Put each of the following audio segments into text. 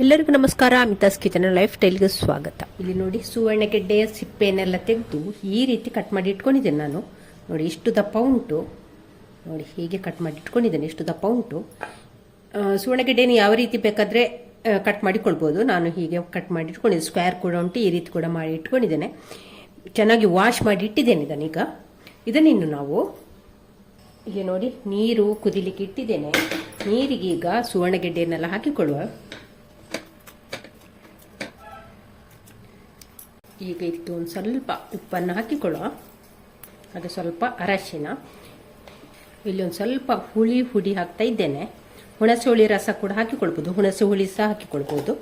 ಎಲ್ಲರಿಗೂ ನಮಸ್ಕಾರ. Amitha's kitchen life ಸ್ಟೈಲ್ಗೆ ಸ್ವಾಗತ. ಇಲ್ಲಿ ನೋಡಿ ಸುವರ್ಣಗೆಡ್ಡೆಯ ಸಿಪ್ಪೆನೆಲ್ಲ ತೆಗೆದು ಈ ರೀತಿ ಕಟ್ ಮಾಡಿ ಇಟ್ಕೊಂಡಿದ್ದೇನೆ ನಾನು. ನೋಡಿ ಇಷ್ಟು ದಪ್ಪ ಉಂಟು. ನೋಡಿ ಹೀಗೆ ಕಟ್ ಮಾಡಿ ಇಟ್ಕೊಂಡಿದ್ದೇನೆ. ಇಷ್ಟು ದಪ್ಪ ಉಂಟು. ಸುವರ್ಣಗೆಡ್ಡೆಯನ್ನು ಯಾವ ರೀತಿ ಬೇಕಾದರೆ ಕಟ್ ಮಾಡಿಕೊಳ್ಬೋದು. ನಾನು ಹೀಗೆ ಕಟ್ ಮಾಡಿ ಇಟ್ಕೊಂಡಿದ್ದೆ. ಸ್ಕ್ವೇರ್ ಕೂಡ ಉಂಟು. ಈ ರೀತಿ ಕೂಡ ಮಾಡಿ ಇಟ್ಕೊಂಡಿದ್ದೇನೆ. ಚೆನ್ನಾಗಿ ವಾಶ್ ಮಾಡಿ ಇಟ್ಟಿದ್ದೇನೆ ಇದನ್ನೀಗ. ಇದನ್ನಿನ್ನು ನಾವು ಹೀಗೆ ನೋಡಿ ನೀರು ಕುದಿಲಿಕ್ಕೆ ಇಟ್ಟಿದ್ದೇನೆ. ನೀರಿಗೀಗ ಸುವರ್ಣಗೆಡ್ಡೆಯನ್ನೆಲ್ಲ ಹಾಕಿಕೊಳ್ಳುವ. ಈಗ ಇದಕ್ಕೆ ಒಂದು ಸ್ವಲ್ಪ ಉಪ್ಪನ್ನು ಹಾಕಿಕೊಳ್ಳುವ. ಹಾಗೆ ಸ್ವಲ್ಪ ಅರಶಿನ. ಇಲ್ಲಿ ಒಂದು ಸ್ವಲ್ಪ ಹುಳಿ ಹಾಕ್ತಾ ಇದ್ದೇನೆ. ಹುಣಸೆ ಹುಳಿ ರಸ ಕೂಡ ಹಾಕಿಕೊಳ್ಬೋದು. ಹುಣಸೆ ಹುಳಿ ಸಹ ಹಾಕಿಕೊಳ್ಬೋದು.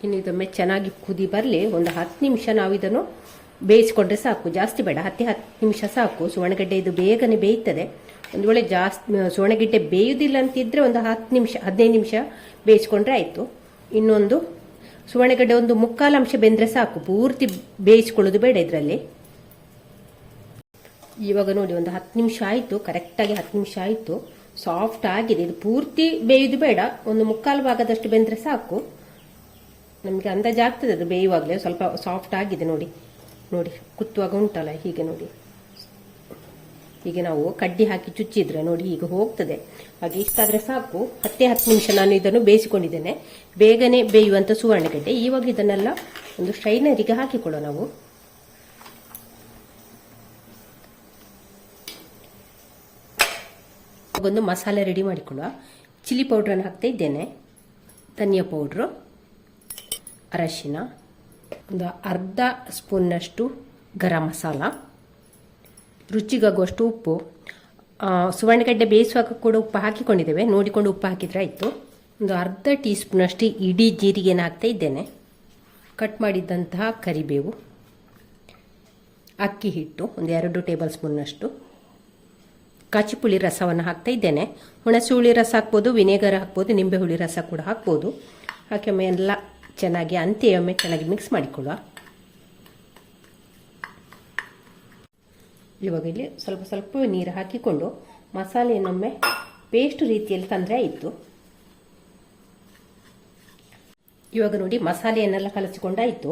ಇನ್ನು ಇದೊಮ್ಮೆ ಚೆನ್ನಾಗಿ ಕುದಿ ಬರಲಿ. ಒಂದು 10 ನಿಮಿಷ ನಾವು ಇದನ್ನು ಬೇಯಿಸಿಕೊಂಡ್ರೆ ಸಾಕು. ಜಾಸ್ತಿ ಬೇಡ, 10 ನಿಮಿಷ ಸಾಕು. ಸುವರ್ಣಗೆಡ್ಡೆ ಇದು ಬೇಗನೆ ಬೇಯ್ತದೆ. ಒಂದು ವೇಳೆ ಜಾಸ್ತಿ ಸುವರ್ಣಗೆಡ್ಡೆ ಬೇಯುವುದಿಲ್ಲ ಅಂತಿದ್ರೆ ಒಂದು 10 ನಿಮಿಷ 15 ನಿಮಿಷ ಬೇಯಿಸ್ಕೊಂಡ್ರೆ ಆಯಿತು. ಇನ್ನೊಂದು ಸುವರ್ಣಗೆಡ್ಡೆ ಒಂದು 3/4 ಅಂಶ ಬೆಂದರೆ ಸಾಕು. ಪೂರ್ತಿ ಬೇಯಿಸ್ಕೊಳ್ಳೋದು ಬೇಡ ಇದರಲ್ಲಿ. ಇವಾಗ ನೋಡಿ ಒಂದು 10 ನಿಮಿಷ ಆಯಿತು. ಕರೆಕ್ಟಾಗಿ 10 ನಿಮಿಷ ಆಯಿತು. ಸಾಫ್ಟ್ ಆಗಿದೆ. ಇದು ಪೂರ್ತಿ ಬೇಯುವುದು ಬೇಡ. ಒಂದು 3/4 ಭಾಗದಷ್ಟು ಬೆಂದರೆ ಸಾಕು. ನಮಗೆ ಅಂದಾಜಾಗ್ತದೆ ಅದು ಬೇಯುವಾಗಲೇ. ಸ್ವಲ್ಪ ಸಾಫ್ಟ್ ಆಗಿದೆ ನೋಡಿ. ನೋಡಿ ಕುತ್ತುವಾಗ ಉಂಟಲ್ಲ ಹೀಗೆ ನೋಡಿ. ಹೀಗೆ ನಾವು ಕಡ್ಡಿ ಹಾಕಿ ಚುಚ್ಚಿದ್ರೆ ನೋಡಿ ಈಗ ಹೋಗ್ತದೆ. ಹಾಗೆ ಇಷ್ಟಾದರೆ ಸಾಕು. 10 ನಿಮಿಷ ನಾನು ಇದನ್ನು ಬೇಯಿಸಿಕೊಂಡಿದ್ದೇನೆ. ಬೇಗನೆ ಬೇಯುವಂಥ ಸುವರ್ಣಗೆಡ್ಡೆ. ಇವಾಗ ಇದನ್ನೆಲ್ಲ ಒಂದು ಸ್ಟ್ರೈನರಿಗೆ ಹಾಕಿಕೊಳ್ಳೋ ನಾವು. ಒಂದು ಮಸಾಲೆ ರೆಡಿ ಮಾಡಿಕೊಳ್ಳುವ. ಚಿಲ್ಲಿ ಪೌಡ್ರನ್ನು ಹಾಕ್ತಾ ಇದ್ದೇನೆ. ಧನಿಯಾ ಪೌಡ್ರು, ಅರಶಿನ, ಒಂದು ಅರ್ಧ ಸ್ಪೂನ್ನಷ್ಟು ಗರಂ ಮಸಾಲ, ರುಚಿಗಾಗುವಷ್ಟು ಉಪ್ಪು. ಸುವರ್ಣಗೆಡ್ಡೆ ಬೇಯಿಸುವಾಗ ಕೂಡ ಉಪ್ಪು ಹಾಕಿಕೊಂಡಿದ್ದೇವೆ. ನೋಡಿಕೊಂಡು ಉಪ್ಪು ಹಾಕಿದ್ರೆ ಆಯಿತು. ಒಂದು ಅರ್ಧ ಟೀ ಸ್ಪೂನಷ್ಟು ಇಡೀ ಜೀರಿಗೆನ ಹಾಕ್ತಾ ಇದ್ದೇನೆ. ಕಟ್ ಮಾಡಿದ್ದಂತಹ ಕರಿಬೇವು, ಅಕ್ಕಿ ಹಿಟ್ಟು ಒಂದು 2 ಟೇಬಲ್ ಸ್ಪೂನ್ನಷ್ಟು, ಕಾಚಿಪುಳಿ ರಸವನ್ನು ಹಾಕ್ತಾ ಇದ್ದೇನೆ. ಹುಣಸೆ ಹುಳಿ ರಸ ಹಾಕ್ಬೋದು, ವಿನೆಗರ್ ಹಾಕ್ಬೋದು, ನಿಂಬೆ ಹುಳಿ ರಸ ಕೂಡ ಹಾಕ್ಬೋದು. ಹಾಕಿ ಒಮ್ಮೆ ಎಲ್ಲ ಚೆನ್ನಾಗಿ ಅಂತೆಯೊಮ್ಮೆ ಚೆನ್ನಾಗಿ ಮಿಕ್ಸ್ ಮಾಡಿಕೊಳ್ಳುವ. ಇವಾಗ ಇಲ್ಲಿ ಸ್ವಲ್ಪ ಸ್ವಲ್ಪ ನೀರು ಹಾಕಿಕೊಂಡು ಮಸಾಲೆಯನ್ನೊಮ್ಮೆ ಪೇಸ್ಟ್ ರೀತಿಯಲ್ಲಿ ತಂದರೆ ಆಯಿತು. ಇವಾಗ ನೋಡಿ ಮಸಾಲೆಯನ್ನೆಲ್ಲ ಕಲಸಿಕೊಂಡಾಯಿತು.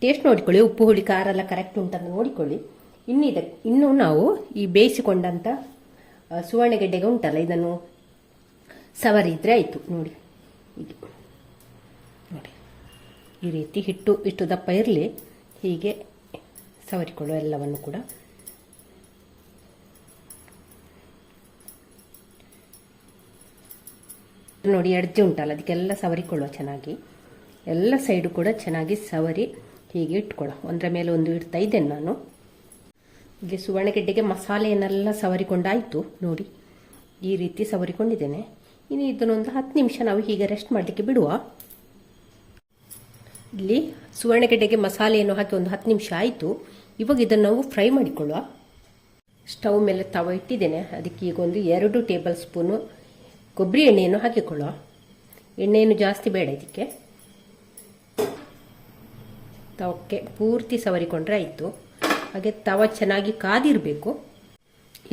ಟೇಸ್ಟ್ ನೋಡಿಕೊಳ್ಳಿ. ಉಪ್ಪು ಹುಳಿ ಖಾರ ಎಲ್ಲ ಕರೆಕ್ಟ್ ಉಂಟಂತ ನೋಡಿಕೊಳ್ಳಿ. ಇನ್ನು ನಾವು ಈ ಬೇಯಿಸಿಕೊಂಡಂಥ ಸುವರ್ಣಗೆಡ್ಡೆಗೆ ಉಂಟಲ್ಲ ಇದನ್ನು ಸವರಿದ್ರೆ ಆಯಿತು. ನೋಡಿ ಹೀಗೆ ನೋಡಿ ಈ ರೀತಿ ಹಿಟ್ಟು ಇಷ್ಟು ದಪ್ಪ ಇರಲಿ. ಹೀಗೆ ಸವರಿಕೊಳ್ಳುವ ಎಲ್ಲವನ್ನು ಕೂಡ. ನೋಡಿ ಎಡ್ಜ್ ಉಂಟಲ್ಲ ಅದಕ್ಕೆಲ್ಲ ಸವರಿಕೊಳ್ಳುವ ಚೆನ್ನಾಗಿ. ಎಲ್ಲ ಸೈಡು ಕೂಡ ಚೆನ್ನಾಗಿ ಸವರಿ ಹೀಗೆ ಇಟ್ಕೊಳ್ಳೋ. ಒಂದರ ಮೇಲೆ ಒಂದು ಇಡ್ತಾ ಇದ್ದೇನೆ ನಾನು. ಇಲ್ಲಿ ಸುವರ್ಣಗೆಡ್ಡೆಗೆ ಮಸಾಲೆಯನ್ನೆಲ್ಲ ಸವರಿಕೊಂಡಾಯಿತು. ನೋಡಿ ಈ ರೀತಿ ಸವರಿಕೊಂಡಿದ್ದೇನೆ. ಇನ್ನು ಇದನ್ನೊಂದು 10 ನಿಮಿಷ ನಾವು ಹೀಗೆ ರೆಸ್ಟ್ ಮಾಡಲಿಕ್ಕೆ ಬಿಡುವ. ಇಲ್ಲಿ ಸುವರ್ಣಗೆಡ್ಡೆಗೆ ಮಸಾಲೆಯನ್ನು ಹಾಕಿ ಒಂದು 10 ನಿಮಿಷ ಆಯಿತು. ಇವಾಗ ಇದನ್ನು ನಾವು ಫ್ರೈ ಮಾಡಿಕೊಳ್ಳುವ. ಸ್ಟವ್ ಮೇಲೆ ತವ ಇಟ್ಟಿದ್ದೇನೆ. ಅದಕ್ಕೆ ಈಗ ಒಂದು 2 ಟೇಬಲ್ ಸ್ಪೂನು ಕೊಬ್ಬರಿ ಎಣ್ಣೆಯನ್ನು ಹಾಕಿಕೊಳ್ಳುವ. ಎಣ್ಣೆಯನ್ನು ಜಾಸ್ತಿ ಬೇಡ ಇದಕ್ಕೆ. ತವಕ್ಕೆ ಪೂರ್ತಿ ಸವರಿಕೊಂಡ್ರೆ ಆಯಿತು. ಹಾಗೆ ತವ ಚೆನ್ನಾಗಿ ಕಾದಿರಬೇಕು.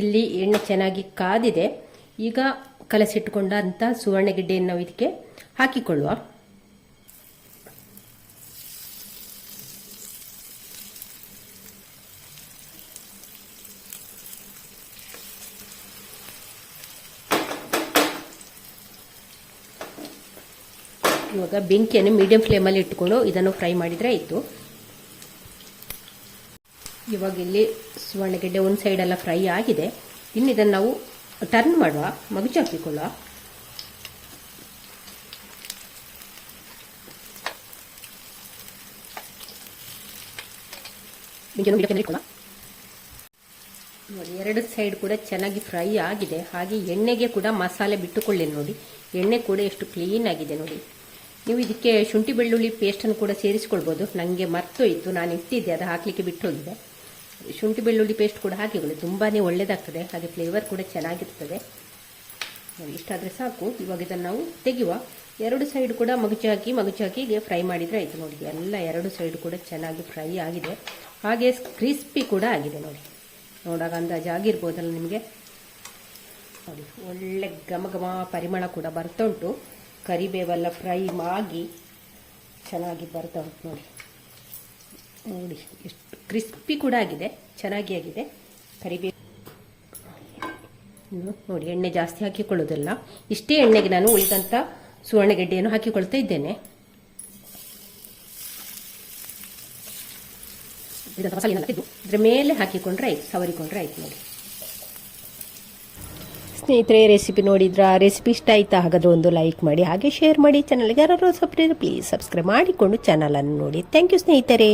ಇಲ್ಲಿ ಎಣ್ಣೆ ಚೆನ್ನಾಗಿ ಕಾದಿದೆ. ಈಗ ಕಲಸಿಟ್ಟುಕೊಂಡಂಥ ಸುವರ್ಣಗೆಡ್ಡೆಯನ್ನು ನಾವು ಇದಕ್ಕೆ ಹಾಕಿಕೊಳ್ಳುವ. ಇವಾಗ ಬೆಂಕಿಯನ್ನು ಮೀಡಿಯಂ ಫ್ಲೇಮಲ್ಲಿ ಇಟ್ಕೊಂಡು ಇದನ್ನು ಫ್ರೈ ಮಾಡಿದರೆ ಆಯಿತು. ಇವಾಗ ಇಲ್ಲಿ ಸುವರ್ಣಗೆಡ್ಡೆ ಒಂದು ಸೈಡೆಲ್ಲ ಫ್ರೈ ಆಗಿದೆ. ಇನ್ನು ಇದನ್ನು ನಾವು ಟರ್ನ್ ಮಾಡುವ. ಮಗುಚು ಹಾಕಿಕೊಳ್ಳುವ. ನೋಡಿ 2 ಸೈಡ್ ಕೂಡ ಚೆನ್ನಾಗಿ ಫ್ರೈ ಆಗಿದೆ. ಹಾಗೆ ಎಣ್ಣೆಗೆ ಕೂಡ ಮಸಾಲೆ ಬಿಟ್ಟುಕೊಳ್ಳಿ. ನೋಡಿ ಎಣ್ಣೆ ಕೂಡ ಎಷ್ಟು ಕ್ಲೀನ್ ಆಗಿದೆ ನೋಡಿ. ನೀವು ಇದಕ್ಕೆ ಶುಂಠಿ ಬೆಳ್ಳುಳ್ಳಿ ಪೇಸ್ಟನ್ನು ಕೂಡ ಸೇರಿಸ್ಕೊಳ್ಬೋದು. ನನಗೆ ಮರ್ತೋಯಿತು, ನಾನು ಇಟ್ಟಿದ್ದೆ, ಅದು ಹಾಕಲಿಕ್ಕೆ ಬಿಟ್ಟು ಹೋಗಿದೆ. ಶುಂಠಿ ಬೆಳ್ಳುಳ್ಳಿ ಪೇಸ್ಟ್ ಕೂಡ ಹಾಕಿಕೊಳ್ಳಿ. ತುಂಬಾ ಒಳ್ಳೆಯದಾಗ್ತದೆ. ಹಾಗೆ ಫ್ಲೇವರ್ ಕೂಡ ಚೆನ್ನಾಗಿರ್ತದೆ. ಇಷ್ಟಾದರೆ ಸಾಕು. ಇವಾಗ ಇದನ್ನು ನಾವು ತೆಗೆಯುವ. 2 ಸೈಡ್ ಕೂಡ ಮಗುಚಿ ಹಾಕಿ ಫ್ರೈ ಮಾಡಿದರೆ ಆಯಿತು. ನೋಡಿ ಎಲ್ಲ 2 ಸೈಡ್ ಕೂಡ ಚೆನ್ನಾಗಿ ಫ್ರೈ ಆಗಿದೆ. ಹಾಗೆ ಕ್ರಿಸ್ಪಿ ಕೂಡ ಆಗಿದೆ. ನೋಡಾಗ ಅಂದಾಜಾಗಿರ್ಬೋದಲ್ಲ ನಿಮಗೆ. ನೋಡಿ ಒಳ್ಳೆ ಘಮ ಘಮ ಪರಿಮಳ ಕೂಡ ಬರ್ತಾ ಉಂಟು. ಕರಿಬೇವೆಲ್ಲ ಫ್ರೈ ಆಗಿ ಚೆನ್ನಾಗಿ ಬರ್ತಾ ಉಂಟು ನೋಡಿ. ನೋಡಿ ಎಷ್ಟು ಕ್ರಿಸ್ಪಿ ಕೂಡ ಆಗಿದೆ, ಚೆನ್ನಾಗಿ ಆಗಿದೆ. ಕರಿಬೇವು ನೋಡಿ, ಎಣ್ಣೆ ಜಾಸ್ತಿ ಹಾಕಿಕೊಳ್ಳೋದಿಲ್ಲ. ಇಷ್ಟೇ ಎಣ್ಣೆಗೆ ನಾನು ಉಳಿದಂಥ ಸುವರ್ಣಗೆಡ್ಡೆಯನ್ನು ಹಾಕಿಕೊಳ್ತಾ ಇದ್ದೇನೆ. ಇದ್ರ ಮೇಲೆ ಹಾಕಿಕೊಂಡ್ರೆ ಆಯ್ತು, ಸವರಿಕೊಂಡ್ರೆ ಆಯ್ತು ನೋಡಿ. ಸ್ನೇಹಿತರೆ, ರೆಸಿಪಿ ನೋಡಿದ್ರ? ರೆಸಿಪಿ ಇಷ್ಟ ಆಯ್ತಾ? ಹಾಗಾದ್ರೆ ಒಂದು ಲೈಕ್ ಮಾಡಿ, ಹಾಗೆ ಶೇರ್ ಮಾಡಿ. ಚಾನಲ್ಗೆ ಯಾರು ಹೊಸಬ್ರಿದ್ರೆ ಪ್ಲೀಸ್ ಸಬ್ಸ್ಕ್ರೈಬ್ ಮಾಡಿಕೊಂಡು ಚಾನಲನ್ನು ನೋಡಿ. ಥ್ಯಾಂಕ್ ಯು ಸ್ನೇಹಿತರೆ.